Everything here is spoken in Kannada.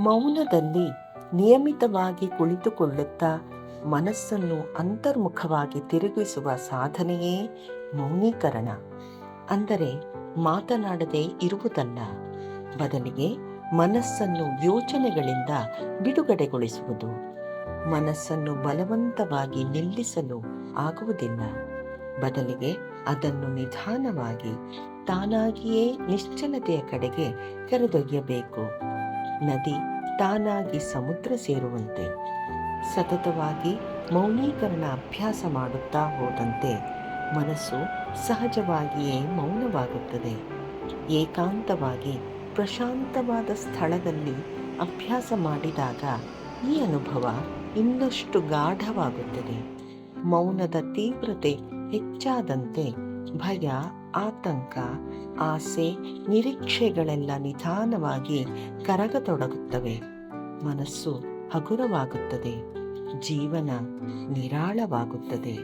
ಮೌನದಲ್ಲಿ ನಿಯಮಿತವಾಗಿ ಕುಳಿತುಕೊಳ್ಳುತ್ತಾ ಮನಸ್ಸನ್ನು ಅಂತರ್ಮುಖವಾಗಿ ತಿರುಗಿಸುವ ಸಾಧನೆಯೇ ಮೌನೀಕರಣ. ಅಂದರೆ ಮಾತನಾಡದೇ ಇರುವುದಲ್ಲ, ಬದಲಿಗೆ ಮನಸ್ಸನ್ನು ಯೋಚನೆಗಳಿಂದ ಬಿಡುಗಡೆಗೊಳಿಸುವುದು. ಮನಸ್ಸನ್ನು ಬಲವಂತವಾಗಿ ನಿಲ್ಲಿಸಲು ಆಗುವುದಿಲ್ಲ, ಬದಲಿಗೆ ಅದನ್ನು ನಿಧಾನವಾಗಿ ತಾನಾಗಿಯೇ ನಿಶ್ಚಲತೆಯ ಕಡೆಗೆ ಕರೆದೊಯ್ಯಬೇಕು. ನದಿ ತಾನಾಗಿ ಸಮುದ್ರ ಸೇರುವಂತೆ ಸತತವಾಗಿ ಮೌನೀಕರಣ ಅಭ್ಯಾಸ ಮಾಡುತ್ತಾ ಹೋದಂತೆ ಮನಸ್ಸು ಸಹಜವಾಗಿಯೇ ಮೌನವಾಗುತ್ತದೆ. ಏಕಾಂತವಾಗಿ ಪ್ರಶಾಂತವಾದ ಸ್ಥಳದಲ್ಲಿ ಅಭ್ಯಾಸ ಮಾಡಿದಾಗ ಈ ಅನುಭವ ಇನ್ನಷ್ಟು ಗಾಢವಾಗುತ್ತದೆ. ಮೌನದ ತೀವ್ರತೆ ಹೆಚ್ಚಾದಂತೆ ಭಯ, ಆತಂಕ, ಆಸೆ, ನಿರೀಕ್ಷೆಗಳೆಲ್ಲ ನಿಧಾನವಾಗಿ ಕರಗತೊಡಗುತ್ತವೆ. ಮನಸ್ಸು ಹಗುರವಾಗುತ್ತದೆ, ಜೀವನ ನಿರಾಳವಾಗುತ್ತದೆ.